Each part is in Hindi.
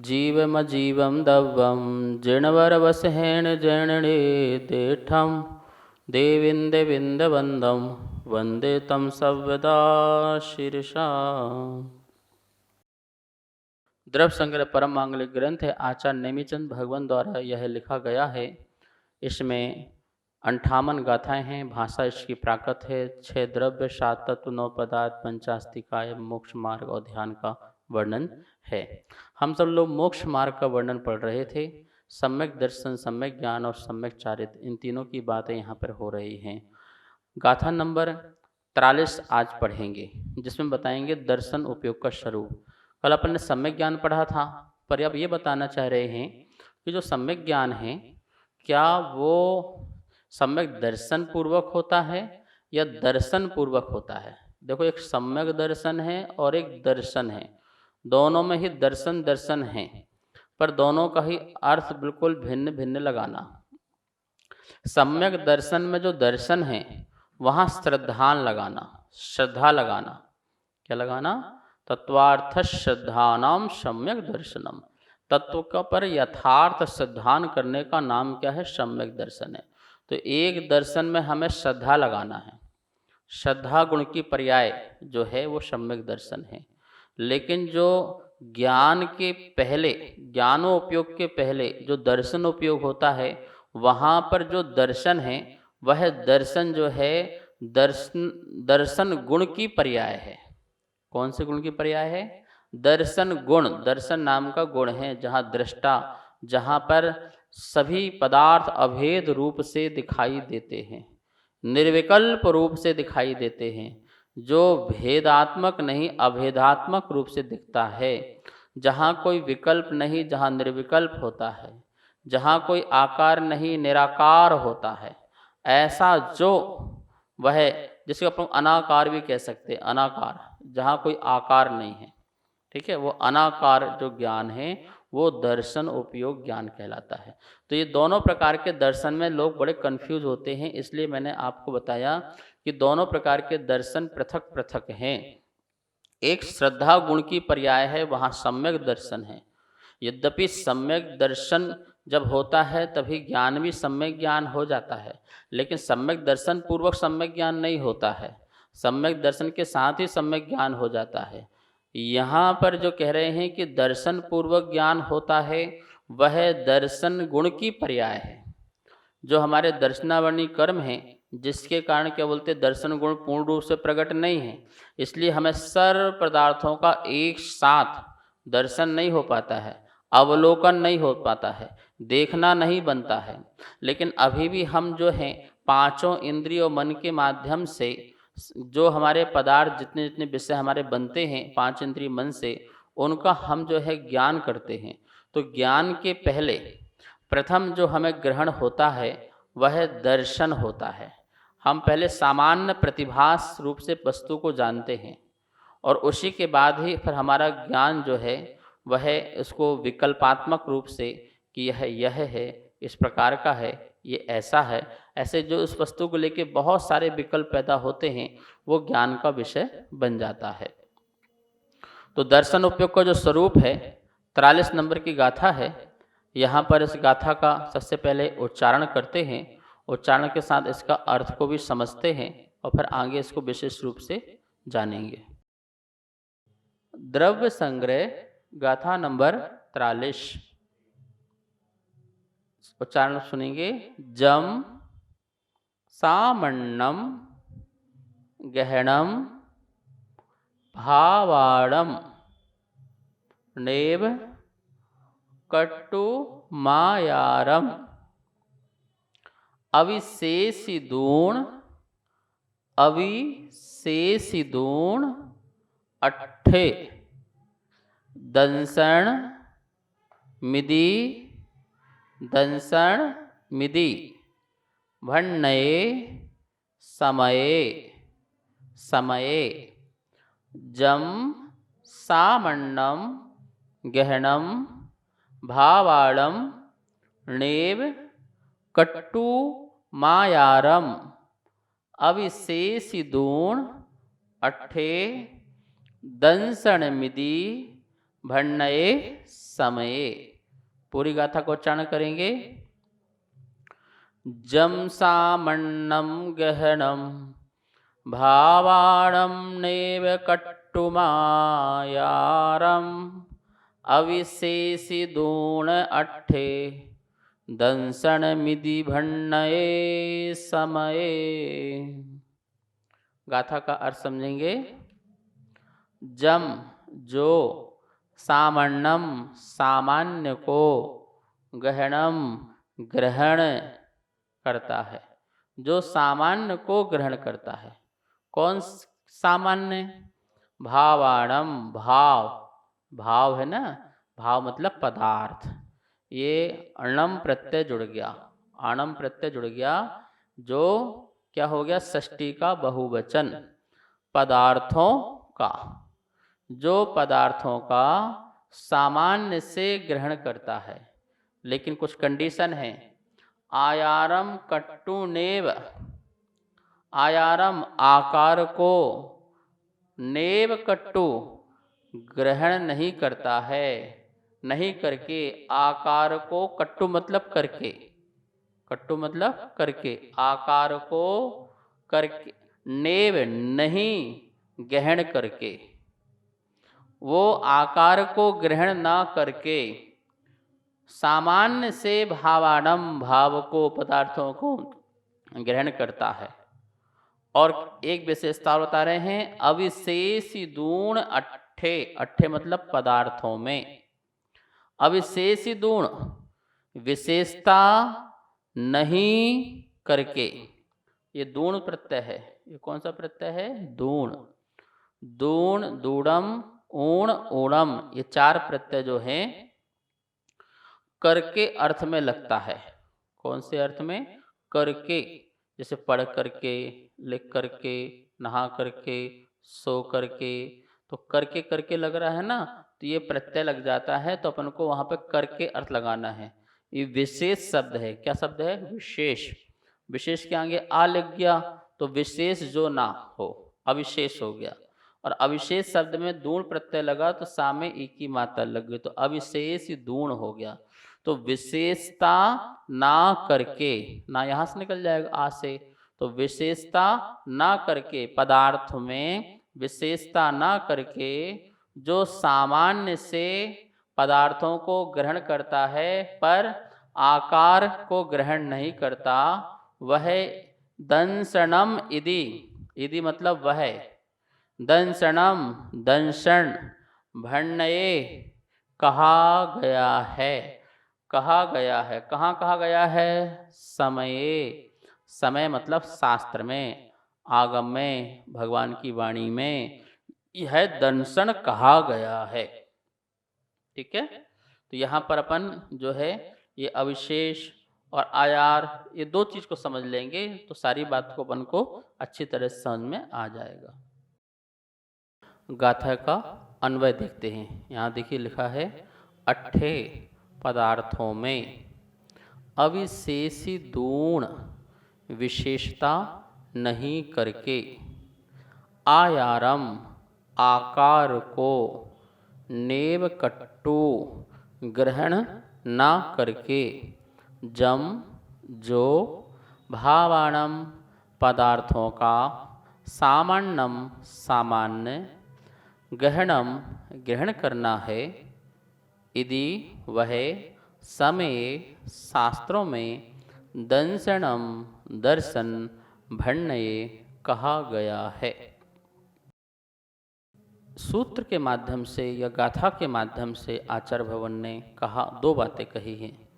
जीवमजीवं दव्वं जिणवरवसहेण जैणणे देठं देविन्दविन्दवन्दं वन्दे तं सव्यदा शीर्षा। द्रव्य संग्रह परम मांगलिक ग्रंथ है। आचार्य नेमिचंद भगवान द्वारा यह लिखा गया है। इसमें 58 गाथाएं हैं। भाषा इसकी प्राकृत है। 6 द्रव्य, 7 तत्व, 9 पदार्थ, 5 आस्तिकाय, मोक्ष मार्ग और ध्यान का वर्णन है। हम सब लोग मोक्ष मार्ग का वर्णन पढ़ रहे थे। सम्यक दर्शन, सम्यक ज्ञान और सम्यक चारित्र, इन तीनों की बातें यहाँ पर हो रही हैं। गाथा नंबर 43 आज पढ़ेंगे, जिसमें बताएंगे दर्शन उपयोग का स्वरूप। कल अपन ने सम्यक ज्ञान पढ़ा था, पर अब ये बताना चाह रहे हैं कि जो सम्यक ज्ञान है, क्या वो सम्यक दर्शन पूर्वक होता है या दर्शन पूर्वक होता है। देखो, एक सम्यक दर्शन है और एक दर्शन है। दोनों में ही दर्शन दर्शन है, पर दोनों का ही अर्थ बिल्कुल भिन्न भिन्न लगाना। सम्यक दर्शन में जो दर्शन है वहाँ श्रद्धान लगाना, श्रद्धा लगाना। क्या लगाना? तत्वार्थ श्रद्धानाम सम्यक दर्शनम। तत्व का पर यथार्थ श्रद्धान करने का नाम क्या है? सम्यक दर्शन है। तो एक दर्शन में हमें श्रद्धा लगाना है। श्रद्धा गुण की पर्याय जो है वो सम्यक दर्शन है। लेकिन जो ज्ञान के पहले, ज्ञानोपयोग के पहले जो दर्शन उपयोग होता है, वहाँ पर जो दर्शन है वह दर्शन जो है दर्शन गुण की पर्याय है। कौन से गुण की पर्याय है? दर्शन गुण। दर्शन नाम का गुण है जहाँ दृष्टा, जहाँ पर सभी पदार्थ अभेद रूप से दिखाई देते हैं, निर्विकल्प रूप से दिखाई देते हैं, जो भेदात्मक नहीं अभेदात्मक रूप से दिखता है, जहाँ कोई विकल्प नहीं, जहाँ निर्विकल्प होता है, जहाँ कोई आकार नहीं निराकार होता है। ऐसा जो वह, जिसको अपन अनाकार भी कह सकते हैं, अनाकार, जहाँ कोई आकार नहीं है, ठीक है, वो अनाकार जो ज्ञान है वो दर्शन उपयोग ज्ञान कहलाता है। तो ये दोनों प्रकार के दर्शन में लोग बड़े कंफ्यूज होते हैं, इसलिए मैंने आपको बताया कि दोनों प्रकार के दर्शन पृथक पृथक हैं। एक श्रद्धा गुण की पर्याय है, वहाँ सम्यक दर्शन है। यद्यपि सम्यक दर्शन जब होता है तभी ज्ञान भी सम्यक ज्ञान हो जाता है, लेकिन सम्यक दर्शन पूर्वक सम्यक ज्ञान नहीं होता है। सम्यक दर्शन के साथ ही सम्यक ज्ञान हो जाता है। यहाँ पर जो कह रहे हैं कि दर्शन पूर्वक ज्ञान होता है, वह दर्शन गुण की पर्याय है। जो हमारे दर्शनावरणी कर्म हैं, जिसके कारण क्या बोलते, दर्शन गुण पूर्ण रूप से प्रकट नहीं है, इसलिए हमें सर्व पदार्थों का एक साथ दर्शन नहीं हो पाता है, अवलोकन नहीं हो पाता है, देखना नहीं बनता है। लेकिन अभी भी हम जो हैं पांचों इंद्रियों मन के माध्यम से जो हमारे पदार्थ, जितने जितने विषय हमारे बनते हैं पांच इंद्रिय मन से, उनका हम जो है ज्ञान करते हैं। तो ज्ञान के पहले प्रथम जो हमें ग्रहण होता है वह दर्शन होता है। हम पहले सामान्य प्रतिभास रूप से वस्तु को जानते हैं और उसी के बाद ही फिर हमारा ज्ञान जो है वह इसको विकल्पात्मक रूप से कि यह है, इस प्रकार का है, ये ऐसा है, ऐसे जो उस वस्तु को लेके बहुत सारे विकल्प पैदा होते हैं, वो ज्ञान का विषय बन जाता है। तो दर्शन उपयोग का जो स्वरूप है 43 नंबर की गाथा है। यहाँ पर इस गाथा का सबसे पहले उच्चारण करते हैं, उच्चारण के साथ इसका अर्थ को भी समझते हैं और फिर आगे इसको विशेष रूप से जानेंगे। द्रव्य संग्रह गाथा नंबर 43, उच्चारण सुनेंगे। जम सामण्णम गहनम भावाड़म नेव कट्टु मायारम अविशेषिदूण अट्ठे दंसण मिदी भण्णये समये जम सामण्णम गहनम भावाड़म नेव कट्टु मायारम अविशेषिदूण अट्ठे दंसण मिदी भण्णये समये। पूरी गाथा को उच्चारण करेंगे। जम सामन्नं गहनं भावाणं नैव कट्टुमायारम् अविशेषिदूण अट्ठे दंसनमिति भण्णये समये। गाथा का अर्थ समझेंगे। जम जो, सामान्यम सामान्य को, गहनम ग्रहण करता है, जो सामान्य को ग्रहण करता है। कौन सामान्य? भावाणम भाव, भाव है ना, भाव मतलब पदार्थ। ये अणम प्रत्यय जुड़ गया, आणम प्रत्यय जुड़ गया, जो क्या हो गया? षष्ठी का बहुवचन, पदार्थों का। जो पदार्थों का सामान्य से ग्रहण करता है, लेकिन कुछ कंडीशन है। आयारम कट्टु नेव, आयारम आकार को, नेव कट्टु ग्रहण नहीं करता है, नहीं करके, आकार को, कट्टु मतलब करके, कट्टु मतलब करके, आकार को करके, नेव नहीं ग्रहण करके, वो आकार को ग्रहण ना करके सामान्य से भावाणम भाव को, पदार्थों को ग्रहण करता है। और एक विशेषता बता रहे हैं, अविशेषी दूण अट्ठे, अट्ठे मतलब पदार्थों में, अविशेषी दूण विशेषता नहीं करके। ये दूण प्रत्यय है। ये कौन सा प्रत्यय है? दूण। दूण, दूढ़म, ऊण, ऊणम, ये चार प्रत्यय जो हैं करके अर्थ में लगता है। कौन से अर्थ में? करके। जैसे पढ़ करके, लिख करके, नहा करके, सो करके, तो करके करके लग रहा है ना, तो ये प्रत्यय लग जाता है, तो अपन को वहां पे करके अर्थ लगाना है। ये विशेष शब्द है। क्या शब्द है? विशेष। विशेष के आगे आ लग गया तो विशेष जो ना हो, अविशेष हो गया। और अविशेष शब्द में दूण प्रत्यय लगा तो सामे ई की मात्रा लग गई, तो अविशेष दूण हो गया। तो विशेषता ना करके, ना यहाँ से निकल जाएगा आ से, तो विशेषता ना करके, पदार्थ में विशेषता ना करके जो सामान्य से पदार्थों को ग्रहण करता है पर आकार को ग्रहण नहीं करता, वह दंसनम इति, इति मतलब वह, दंसनम दंसन, भण्णये कहा गया है, कहा गया है। कहाँ कहा गया है? समये। समय मतलब शास्त्र में, आगम में, भगवान की वाणी में यह दंसन कहा गया है। ठीक है, तो यहाँ पर अपन जो है ये अविशेष और आयार, ये दो चीज को समझ लेंगे तो सारी बात को अपन को अच्छी तरह से समझ में आ जाएगा। गाथा का अन्वय देखते हैं। यहाँ देखिए लिखा है, अट्ठे पदार्थों में अविशेषी दूण विशेषता नहीं करके, आयारम आकार को, नेव कट्टु ग्रहण ना करके, जम जो, भावाणम पदार्थों का, सामान्यम सामान्य, गहनम ग्रहण करना है, यदि वह समय शास्त्रों में, दंसनम दर्शन, भण्णये कहा गया है। सूत्र के माध्यम से या गाथा के माध्यम से आचार्य भगवान ने कहा, दो बातें कही हैं।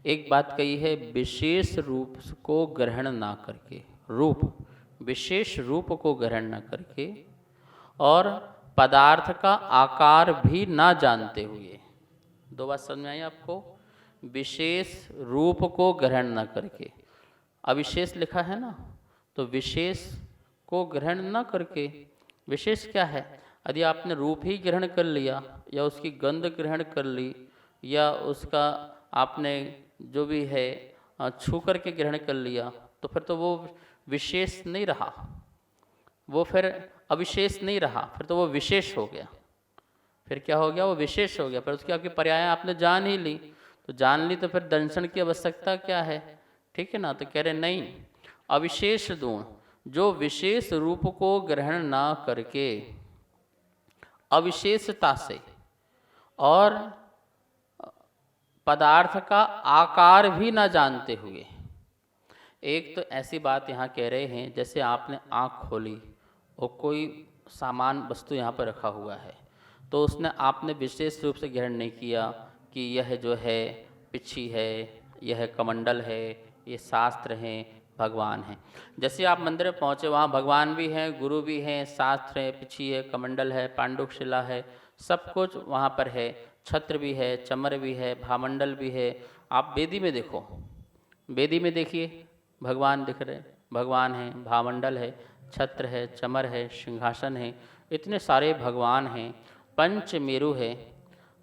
एक बात कही है विशेष रूप को ग्रहण ना करके, रूप, विशेष रूप को ग्रहण ना करके, और पदार्थ का आकार भी ना जानते हुए। दो बात समझ में आई आपको? विशेष रूप को ग्रहण ना करके, अविशेष लिखा है ना, तो विशेष को ग्रहण ना करके, विशेष क्या है? यदि आपने रूप ही ग्रहण कर लिया, या उसकी गंध ग्रहण कर ली, या उसका आपने जो भी है छू करके ग्रहण कर लिया, तो फिर तो वो विशेष नहीं रहा, वो फिर अविशेष नहीं रहा, फिर तो वो विशेष हो गया। फिर क्या हो गया, वो विशेष हो गया। फिर उसकी आपकी पर्याय आपने जान ही ली, तो जान ली तो फिर दर्शन की आवश्यकता क्या है, ठीक है ना। तो कह रहे नहीं, अविशेष गुण जो विशेष रूप को ग्रहण ना करके अविशेषता से और पदार्थ का आकार भी ना जानते हुए। एक तो ऐसी बात यहाँ कह रहे हैं, जैसे आपने आँख खोली और कोई सामान वस्तु यहाँ पर रखा हुआ है, तो उसने आपने विशेष रूप से ग्रहण नहीं किया कि यह जो है पिछी है, यह कमंडल है, ये शास्त्र हैं, भगवान हैं। जैसे आप मंदिर में पहुँचे, वहाँ भगवान भी हैं, गुरु भी हैं, शास्त्र है, पिछी है, कमंडल है, पांडुक शिला है, सब कुछ वहाँ पर है, छत्र भी है, चमर भी है, भामंडल भी है। आप वेदी में देखो, वेदी में देखिए, भगवान दिख रहे, भगवान हैं, भामंडल है, छत्र है, चमर है, सिंहासन है, इतने सारे भगवान हैं, पंच मेरु है।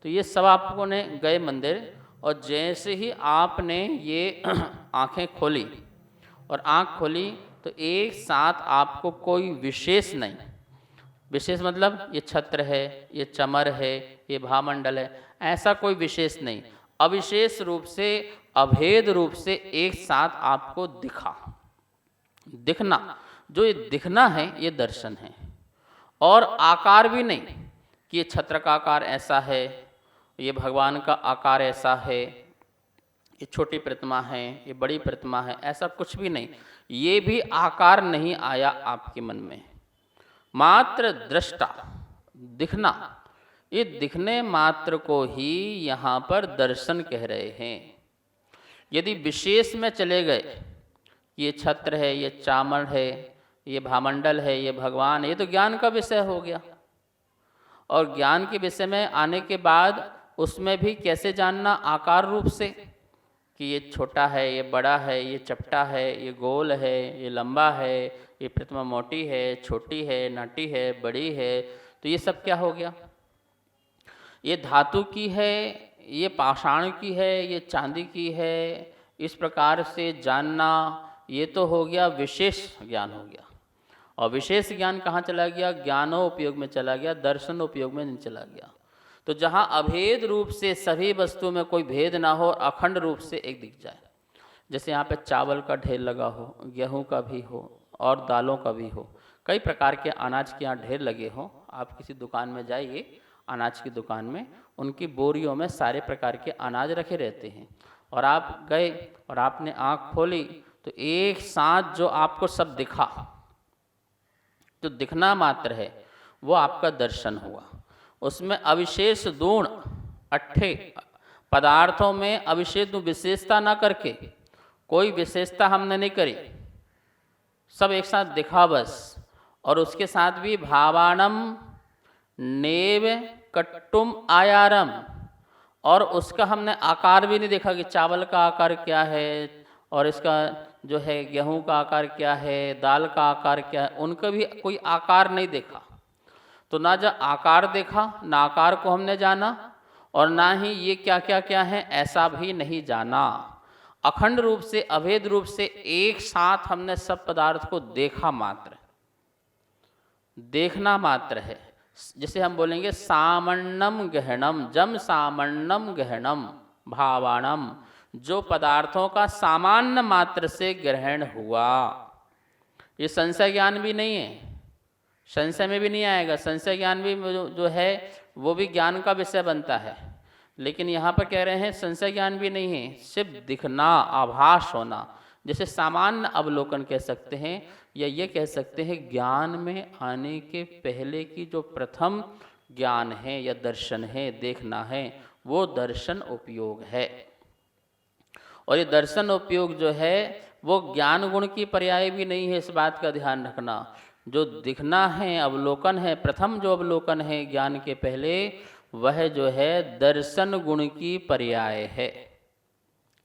तो ये सब आपको ने गए मंदिर, और जैसे ही आपने ये आंखें खोली और आंख खोली तो एक साथ आपको कोई विशेष नहीं, विशेष मतलब ये छत्र है, ये चमर है, ये भामंडल है, ऐसा कोई विशेष नहीं, अविशेष रूप से अभेद रूप से एक साथ आपको दिखा। दिखना, जो ये दिखना है ये दर्शन है। और आकार भी नहीं कि ये छत्र का आकार ऐसा है, ये भगवान का आकार ऐसा है, ये छोटी प्रतिमा है, ये बड़ी प्रतिमा है, ऐसा कुछ भी नहीं। ये भी आकार नहीं आया आपके मन में, मात्र दृष्टा, दिखना। ये दिखने मात्र को ही यहाँ पर दर्शन कह रहे हैं। यदि विशेष में चले गए, ये छत्र है, ये चामर है, ये भामंडल है, ये भगवान है, ये तो ज्ञान का विषय हो गया। और ज्ञान के विषय में आने के बाद उसमें भी कैसे जानना, आकार रूप से, कि ये छोटा है, ये बड़ा है, ये चपटा है, ये गोल है, ये लंबा है, ये प्रतिमा मोटी है, छोटी है, नाटी है, बड़ी है। तो ये सब क्या हो गया, ये धातु की है, ये पाषाण की है, ये चांदी की है, इस प्रकार से जानना, ये तो हो गया विशेष ज्ञान हो गया। और विशेष ज्ञान कहाँ चला गया, ज्ञानोपयोग में चला गया, दर्शनोपयोग में नहीं चला गया। तो जहाँ अभेद रूप से सभी वस्तुओं में कोई भेद ना हो, अखंड रूप से एक दिख जाए, जैसे यहाँ पे चावल का ढेर लगा हो, गेहूं का भी हो और दालों का भी हो, कई प्रकार के अनाज के यहाँ ढेर लगे हों। आप किसी दुकान में जाइए, अनाज की दुकान में, उनकी बोरियों में सारे प्रकार के अनाज रखे रहते हैं, और आप गए और आपने आँख खोली तो एक साथ जो आपको सब दिखा, तो दिखना मात्र है वो आपका दर्शन हुआ। उसमें अविशेष गुण, अट्ठे पदार्थों में अविशेष विशेषता ना करके, कोई विशेषता हमने नहीं करी, सब एक साथ दिखा बस। और उसके साथ भी भावाणम नेव कट्टुम आयारम, और उसका हमने आकार भी नहीं देखा कि चावल का आकार क्या है, और इसका जो है गेहूं का आकार क्या है, दाल का आकार क्या है, उनका भी कोई आकार नहीं देखा। तो ना जो आकार देखा, ना आकार को हमने जाना, और ना ही ये क्या क्या क्या है ऐसा भी नहीं जाना। अखंड रूप से, अभेद रूप से एक साथ हमने सब पदार्थ को देखा मात्र, देखना मात्र है। जिसे हम बोलेंगे सामन्नम गहनम, जम सामन्नम गहनम भावाणम, जो पदार्थों का सामान्य मात्र से ग्रहण हुआ। ये संशय ज्ञान भी नहीं है, संशय में भी नहीं आएगा। संशय ज्ञान भी जो है वो भी ज्ञान का विषय बनता है, लेकिन यहाँ पर कह रहे हैं संशय ज्ञान भी नहीं है, सिर्फ दिखना, आभास होना। जैसे सामान्य अवलोकन कह सकते हैं, या ये कह सकते हैं ज्ञान में आने के पहले की जो प्रथम ज्ञान है या दर्शन है, देखना है, वो दर्शन उपयोग है। और ये दर्शन उपयोग जो है वो ज्ञान गुण की पर्याय भी नहीं है, इस बात का ध्यान रखना। जो दिखना है, अवलोकन है, प्रथम जो अवलोकन है ज्ञान के पहले, वह जो है दर्शन गुण की पर्याय है।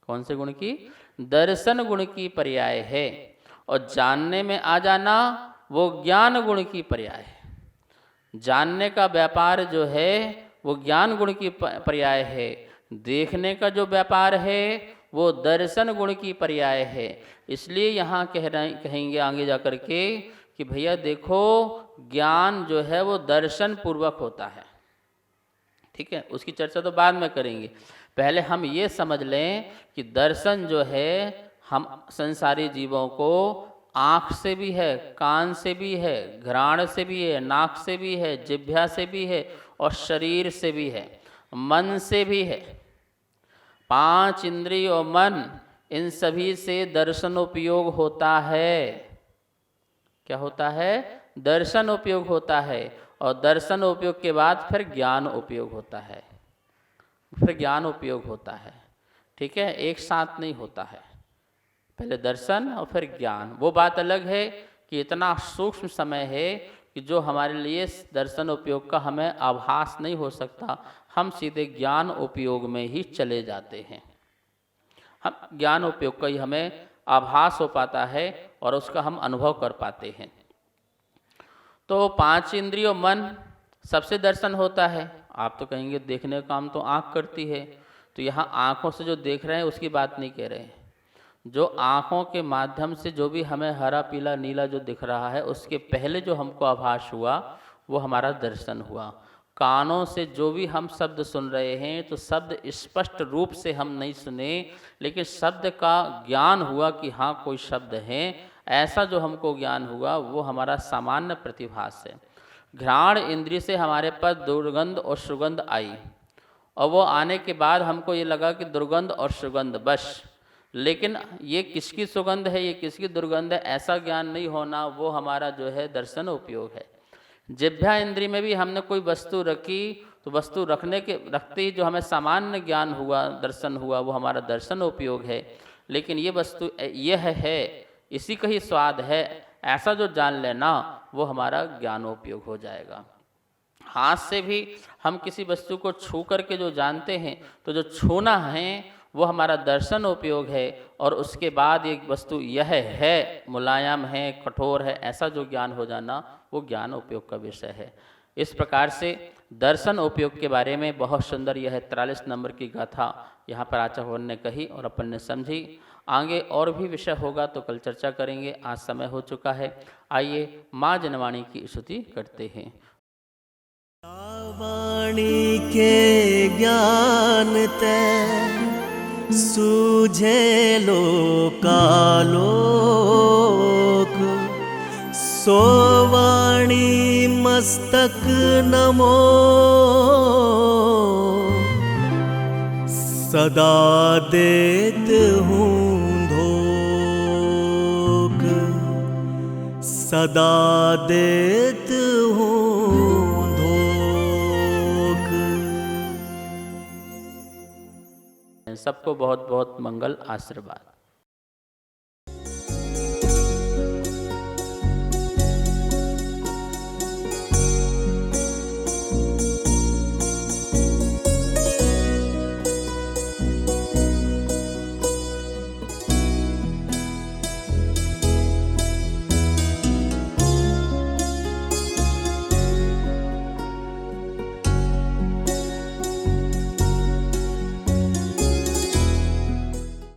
कौन से गुण की? दर्शन गुण की पर्याय है। और जानने में आ जाना वो ज्ञान गुण की पर्याय है। जानने का व्यापार जो है वो ज्ञान गुण की पर्याय है। देखने का जो व्यापार है वो दर्शन गुण की पर्याय है। इसलिए यहाँ कहेंगे आगे जाकर के कि भैया देखो, ज्ञान जो है वो दर्शन पूर्वक होता है। ठीक है, उसकी चर्चा तो बाद में करेंगे। पहले हम ये समझ लें कि दर्शन जो है हम संसारी जीवों को आँख से भी है, कान से भी है, घ्राण से भी है, नाक से भी है, जिह्वा से भी है और शरीर से भी है, मन से भी है। 5 इंद्रिय और मन, इन सभी से दर्शन उपयोग होता है। क्या होता है? दर्शन उपयोग होता है। और दर्शन उपयोग के बाद फिर ज्ञान उपयोग होता है, फिर ज्ञान उपयोग होता है। ठीक है, एक साथ नहीं होता है, पहले दर्शन और फिर ज्ञान। वो बात अलग है कि इतना सूक्ष्म समय है कि जो हमारे लिए दर्शन उपयोग का हमें आभास नहीं हो सकता, हम सीधे ज्ञान उपयोग में ही चले जाते हैं। हम ज्ञान उपयोग का ही हमें आभास हो पाता है और उसका हम अनुभव कर पाते हैं। तो 5 इंद्रियों मन सबसे दर्शन होता है। आप तो कहेंगे देखने का काम तो आँख करती है, तो यहाँ आँखों से जो देख रहे हैं उसकी बात नहीं कह रहे हैं। जो आँखों के माध्यम से जो भी हमें हरा पीला नीला जो दिख रहा है, उसके पहले जो हमको आभास हुआ वो हमारा दर्शन हुआ। कानों से जो भी हम शब्द सुन रहे हैं, तो शब्द स्पष्ट रूप से हम नहीं सुने, लेकिन शब्द का ज्ञान हुआ कि हाँ कोई शब्द है, ऐसा जो हमको ज्ञान हुआ वो हमारा सामान्य प्रतिभास है। घ्राण इंद्रिय से हमारे पास दुर्गंध और सुगंध आई, और वो आने के बाद हमको ये लगा कि दुर्गंध और सुगंध बस, लेकिन ये किसकी सुगंध है, ये किसकी दुर्गंध है, ऐसा ज्ञान नहीं होना, वो हमारा जो है दर्शन उपयोग है। जिह्वा इंद्रिय में भी हमने कोई वस्तु रखी, तो वस्तु रखते ही जो हमें सामान्य ज्ञान हुआ, दर्शन हुआ, वो हमारा दर्शन उपयोग है। लेकिन ये वस्तु यह है, इसी का ही स्वाद है, ऐसा जो जान लेना, वो हमारा ज्ञानोपयोग हो जाएगा। हाथ से भी हम किसी वस्तु को छू करके जो जानते हैं, तो जो छूना है वो हमारा दर्शन उपयोग है। और उसके बाद एक वस्तु यह है, मुलायम है, कठोर है, ऐसा जो ज्ञान हो जाना, वो ज्ञान उपयोग का विषय है। इस प्रकार से दर्शन उपयोग के बारे में बहुत सुंदर यह 43 नंबर की गाथा यहाँ पर आचार्य ने कही और अपन ने समझी। आगे और भी विषय होगा तो कल चर्चा करेंगे, आज समय हो चुका है। आइए माँ जनवाणी की स्तुति करते हैं। वाणी के ज्ञान ते सूझे लोकालोक, सो वाणी मस्तक नमो, सदा देत हूँ धोख, सदा देत हूँ धोख। सबको बहुत बहुत मंगल आशीर्वाद।